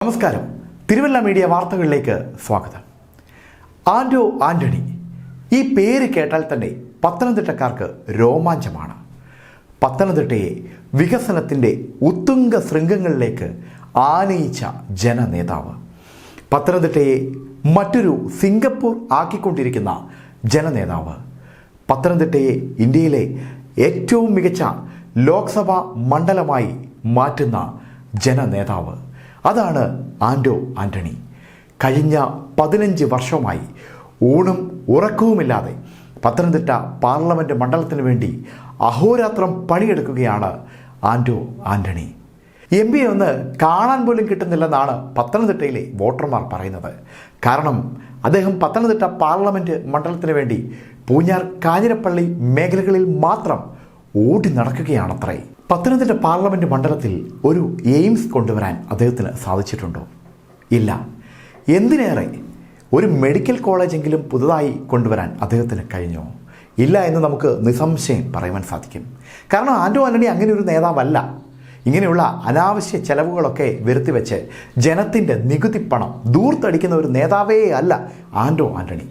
നമസ്കാരം. തിരുവല്ല മീഡിയ വാർത്തകളിലേക്ക് സ്വാഗതം. ആന്റോ ആന്റണി, ഈ പേര് കേട്ടാൽ തന്നെ പത്തനംതിട്ടക്കാർക്ക് രോമാഞ്ചമാണ്. പത്തനംതിട്ടയെ വികസനത്തിൻ്റെ ഉത്തുംഗ ശൃംഗങ്ങളിലേക്ക് ആനയിച്ച ജനനേതാവ്, പത്തനംതിട്ടയെ മറ്റൊരു സിംഗപ്പൂർ ആക്കിക്കൊണ്ടിരിക്കുന്ന ജനനേതാവ്, പത്തനംതിട്ടയെ ഇന്ത്യയിലെ ഏറ്റവും മികച്ച ലോക്സഭാ മണ്ഡലമായി മാറ്റുന്ന ജനനേതാവ്, അതാണ് ആന്റോ ആന്റണി. കഴിഞ്ഞ 15 വർഷമായി ഊണും ഉറക്കവുമില്ലാതെ പത്തനംതിട്ട പാർലമെൻറ്റ് മണ്ഡലത്തിന് വേണ്ടി അഹോരാത്രം പണിയെടുക്കുകയാണ് ആന്റോ ആന്റണി. MP ഒന്ന് കാണാൻ പോലും കിട്ടുന്നില്ലെന്നാണ് പത്തനംതിട്ടയിലെ വോട്ടർമാർ പറയുന്നത്. കാരണം അദ്ദേഹം പത്തനംതിട്ട പാർലമെൻറ്റ് മണ്ഡലത്തിന് വേണ്ടി പൂഞ്ഞാർ, കാഞ്ഞിരപ്പള്ളി മേഖലകളിൽ മാത്രം ഓടി നടക്കുകയാണത്രേ. പത്തനംതിട്ട പാർലമെൻറ്റ് മണ്ഡലത്തിൽ ഒരു എയിംസ് കൊണ്ടുവരാൻ അദ്ദേഹത്തിന് സാധിച്ചിട്ടുണ്ടോ? ഇല്ല. എന്തിനേറെ ഒരു മെഡിക്കൽ കോളേജെങ്കിലും പുതുതായി കൊണ്ടുവരാൻ അദ്ദേഹത്തിന് കഴിഞ്ഞോ? ഇല്ല എന്ന് നമുക്ക് നിസ്സംശയം പറയുവാൻ സാധിക്കും. കാരണം ആന്റോ ആന്റണി അങ്ങനെ ഒരു നേതാവല്ല. ഇങ്ങനെയുള്ള അനാവശ്യ ചെലവുകളൊക്കെ വരുത്തിവെച്ച് ജനത്തിൻ്റെ നികുതി പണം ദൂർത്തടിക്കുന്ന ഒരു നേതാവേ അല്ല ആന്റോ ആന്റണി.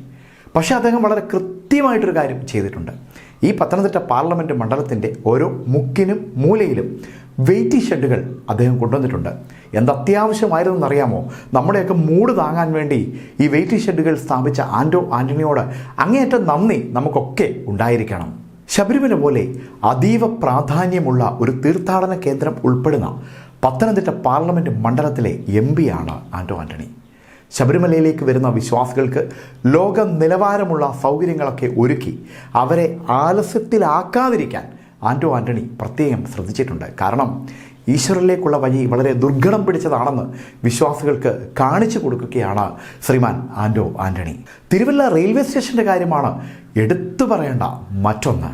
പക്ഷേ അദ്ദേഹം വളരെ കൃത്യമായിട്ടൊരു കാര്യം ചെയ്തിട്ടുണ്ട്. ഈ പത്തനംതിട്ട പാർലമെൻറ്റ് മണ്ഡലത്തിൻ്റെ ഓരോ മുക്കിനും മൂലയിലും വെയിറ്റിംഗ് ഷെഡുകൾ അദ്ദേഹം കൊണ്ടുവന്നിട്ടുണ്ട്. എന്തത്യാവശ്യമായിരുന്നു എന്നറിയാമോ? നമ്മുടെയൊക്കെ മൂഡ് താങ്ങാൻ വേണ്ടി ഈ വെയിറ്റിംഗ് ഷെഡുകൾ സ്ഥാപിച്ച ആന്റോ ആന്റണിയോട് അങ്ങേയറ്റം നന്ദി നമുക്കൊക്കെ ഉണ്ടായിരിക്കണം. ശബരിമല പോലെ അതീവ പ്രാധാന്യമുള്ള ഒരു തീർത്ഥാടന കേന്ദ്രം ഉൾപ്പെടുന്ന പത്തനംതിട്ട പാർലമെൻറ്റ് മണ്ഡലത്തിലെ MP ആണ് ആന്റോ ആന്റണി. ശബരിമലയിലേക്ക് വരുന്ന വിശ്വാസികൾക്ക് ലോക നിലവാരമുള്ള സൗകര്യങ്ങളൊക്കെ ഒരുക്കി അവരെ ആലസ്യത്തിലാക്കാതിരിക്കാൻ ആന്റോ ആന്റണി പ്രത്യേകം ശ്രദ്ധിച്ചിട്ടുണ്ട്. കാരണം ഈശ്വരനിലേക്കുള്ള വഴി വളരെ ദുർഘടം പിടിച്ചതാണെന്ന് വിശ്വാസികൾക്ക് കാണിച്ചു കൊടുക്കുകയാണ് ശ്രീമാൻ ആന്റോ ആന്റണി. തിരുവല്ല റെയിൽവേ സ്റ്റേഷൻ്റെ കാര്യമാണ് എടുത്തു പറയേണ്ട മറ്റൊന്ന്.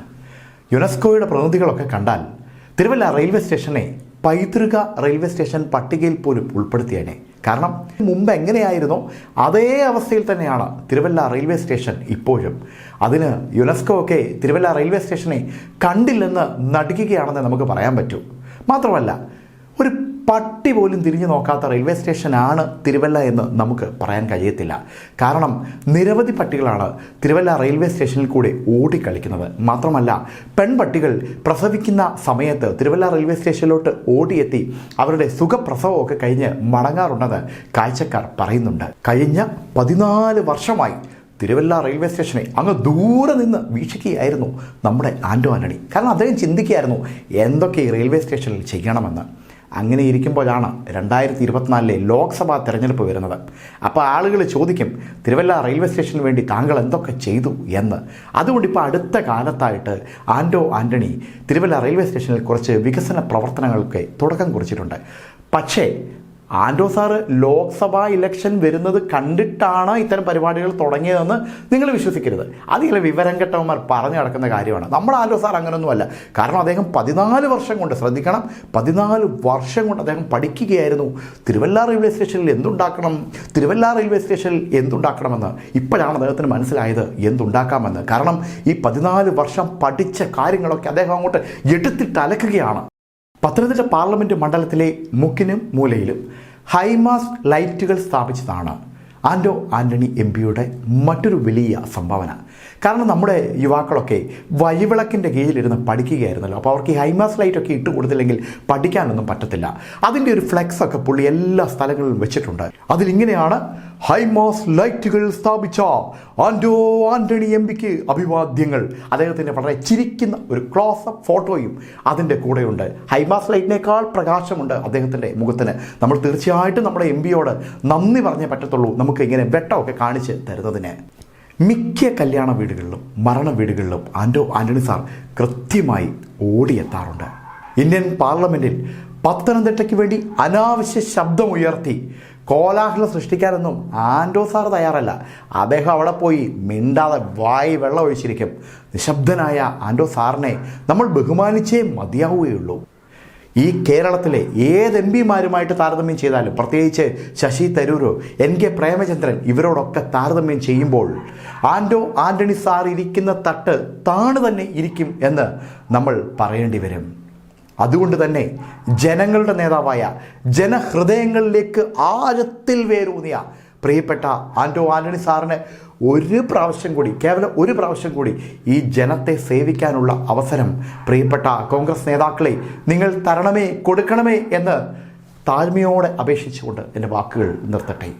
യുനെസ്കോയുടെ പ്രതിനിധികളൊക്കെ കണ്ടാൽ തിരുവല്ല റെയിൽവേ സ്റ്റേഷനെ പൈതൃക റെയിൽവേ സ്റ്റേഷൻ പട്ടികയിൽ പോലും ഉൾപ്പെടുത്തിയേനെ. കാരണം മുമ്പ് എങ്ങനെയായിരുന്നോ അതേ അവസ്ഥയിൽ തന്നെയാണ് തിരുവല്ല റെയിൽവേ സ്റ്റേഷൻ ഇപ്പോഴും. അതിന് യുനെസ്കോ ഒക്കെ തിരുവല്ല റെയിൽവേ സ്റ്റേഷനെ കണ്ടില്ലെന്ന് നടിക്കുകയാണെന്ന് നമുക്ക് പറയാൻ പറ്റൂ. മാത്രമല്ല, ഒരു പട്ടി പോലും തിരിഞ്ഞു നോക്കാത്ത റെയിൽവേ സ്റ്റേഷനാണ് തിരുവല്ല എന്ന് നമുക്ക് പറയാൻ കഴിയത്തില്ല. കാരണം നിരവധി പട്ടികളാണ് തിരുവല്ല റെയിൽവേ സ്റ്റേഷനിൽ കൂടെ ഓടിക്കളിക്കുന്നത്. മാത്രമല്ല, പെൺപട്ടികൾ പ്രസവിക്കുന്ന സമയത്ത് തിരുവല്ല റെയിൽവേ സ്റ്റേഷനിലോട്ട് ഓടിയെത്തി അവരുടെ സുഖപ്രസവമൊക്കെ കഴിഞ്ഞ് മടങ്ങാറുണ്ടെന്ന് കാഴ്ചക്കാർ പറയുന്നുണ്ട്. കഴിഞ്ഞ 14 വർഷമായി തിരുവല്ല റെയിൽവേ സ്റ്റേഷനെ അങ്ങ് ദൂരെ നിന്ന് വീക്ഷിക്കുകയായിരുന്നു നമ്മുടെ ആന്റോ ആന്റണി. കാരണം അദ്ദേഹം ചിന്തിക്കുകയായിരുന്നു എന്തൊക്കെ ഈ റെയിൽവേ സ്റ്റേഷനിൽ ചെയ്യണമെന്ന്. അങ്ങനെ ഇരിക്കുമ്പോഴാണ് 2024 ലോക്സഭാ തെരഞ്ഞെടുപ്പ് വരുന്നത്. അപ്പോൾ ആളുകൾ ചോദിക്കും, തിരുവല്ല റെയിൽവേ സ്റ്റേഷന് വേണ്ടി താങ്കൾ എന്തൊക്കെ ചെയ്തു എന്ന്. അതുകൊണ്ട് ഇപ്പോൾ അടുത്ത കാലത്തായിട്ട് ആന്റോ ആന്റണി തിരുവല്ല റെയിൽവേ സ്റ്റേഷനിൽ കുറച്ച് വികസന പ്രവർത്തനങ്ങൾക്ക് തുടക്കം കുറിച്ചിട്ടുണ്ട്. പക്ഷേ ആന്റോ സാറ് ലോക്സഭാ ഇലക്ഷൻ വരുന്നത് കണ്ടിട്ടാണ് ഇത്തരം പരിപാടികൾ തുടങ്ങിയതെന്ന് നിങ്ങൾ വിശ്വസിക്കരുത്. അതിലെ വിവരം കെട്ടവന്മാർ പറഞ്ഞു നടക്കുന്ന കാര്യമാണ്. നമ്മുടെ ആന്റോ സാർ അങ്ങനെയൊന്നുമല്ല. കാരണം അദ്ദേഹം 14 വർഷം കൊണ്ട്, ശ്രദ്ധിക്കണം, 14 വർഷം കൊണ്ട് അദ്ദേഹം പഠിക്കുകയായിരുന്നു തിരുവല്ല റെയിൽവേ സ്റ്റേഷനിൽ എന്തുണ്ടാക്കണം, തിരുവല്ല റെയിൽവേ സ്റ്റേഷനിൽ എന്തുണ്ടാക്കണമെന്ന്. ഇപ്പോഴാണ് അദ്ദേഹത്തിന് മനസ്സിലായത് എന്തുണ്ടാക്കാമെന്ന്. കാരണം ഈ 14 വർഷം പഠിച്ച കാര്യങ്ങളൊക്കെ അദ്ദേഹം അങ്ങോട്ട് എടുത്തിട്ട് അലക്കുകയാണ്. പത്തനംതിട്ട പാർലമെൻറ്റ് മണ്ഡലത്തിലെ മുക്കിനും മൂലയിലും ഹൈമാസ് ലൈറ്റുകൾ സ്ഥാപിച്ചതാണ് ആന്റോ ആന്റണി MPയുടെ മറ്റൊരു വലിയ സംഭാവന. കാരണം നമ്മുടെ യുവാക്കളൊക്കെ വഴിവിളക്കിൻ്റെ കീഴിലിരുന്ന് പഠിക്കുകയായിരുന്നല്ലോ. അപ്പോൾ അവർക്ക് ഈ ഹൈമാസ് ലൈറ്റൊക്കെ ഇട്ട് കൊടുത്തില്ലെങ്കിൽ പഠിക്കാനൊന്നും പറ്റത്തില്ല. അതിൻ്റെ ഒരു ഫ്ലെക്സൊക്കെ പുള്ളി എല്ലാ സ്ഥലങ്ങളിലും വെച്ചിട്ടുണ്ട്. അതിലിങ്ങനെയാണ്: ഹൈമാസ് ലൈറ്റുകൾ സ്ഥാപിച്ച ആന്റോ ആന്റണി MPക്ക് അഭിവാദ്യങ്ങൾ. അദ്ദേഹത്തിൻ്റെ വളരെ ചിരിക്കുന്ന ഒരു ക്ലോസപ്പ് ഫോട്ടോയും അതിൻ്റെ കൂടെയുണ്ട്. ഹൈമാസ് ലൈറ്റിനേക്കാൾ പ്രകാശമുണ്ട് അദ്ദേഹത്തിൻ്റെ മുഖത്തിന്. നമ്മൾ തീർച്ചയായിട്ടും നമ്മുടെ MPയോട് നന്ദി പറഞ്ഞേ പറ്റത്തുള്ളൂ, നമുക്ക് ഇങ്ങനെ വെട്ടമൊക്കെ കാണിച്ച് തരുന്നതിന്. മിക്ക കല്യാണ വീടുകളിലും മരണ വീടുകളിലും ആന്റോ ആന്റണി സാർ കൃത്യമായി ഓടിയെത്താറുണ്ട്. ഇന്ത്യൻ പാർലമെൻറ്റിൽ പത്തനംതിട്ടയ്ക്ക് വേണ്ടി അനാവശ്യ ശബ്ദമുയർത്തി കോലാഹലം സൃഷ്ടിക്കാനൊന്നും ആന്റോ സാർ തയ്യാറല്ല. അദ്ദേഹം അവിടെ പോയി മിണ്ടാതെ വായി വെള്ളം ഒഴിച്ചിരിക്കും. നിശബ്ദനായ ആന്റോ സാറിനെ നമ്മൾ ബഹുമാനിച്ചേ മതിയാവുകയുള്ളൂ. ഈ കേരളത്തിലെ ഏത് MPമാരുമായിട്ട് താരതമ്യം ചെയ്താലും, പ്രത്യേകിച്ച് ശശി തരൂരോ NK പ്രേമചന്ദ്രൻ ഇവരോടൊക്കെ താരതമ്യം ചെയ്യുമ്പോൾ ആന്റോ ആന്റണി സാർ ഇരിക്കുന്ന തട്ട് താണു തന്നെ ഇരിക്കും എന്ന് നമ്മൾ പറയേണ്ടി വരും. അതുകൊണ്ട് തന്നെ ജനങ്ങളുടെ നേതാവായ ജനഹൃദയങ്ങളിലേക്ക് ആഴത്തിൽ വേരൂന്നിയ പ്രിയപ്പെട്ട ആൻ്റോ ആൻ്റണി സാറിന് കേവലം ഒരു പ്രാവശ്യം കൂടി ഈ ജനത്തെ സേവിക്കാനുള്ള അവസരം പ്രിയപ്പെട്ട കോൺഗ്രസ് നേതാക്കളെ നിങ്ങൾ തരണമേ, കൊടുക്കണമേ എന്ന് താഴ്മയോടെ അപേക്ഷിച്ചുകൊണ്ട് എൻ്റെ വാക്കുകൾ നിർത്തട്ടെ.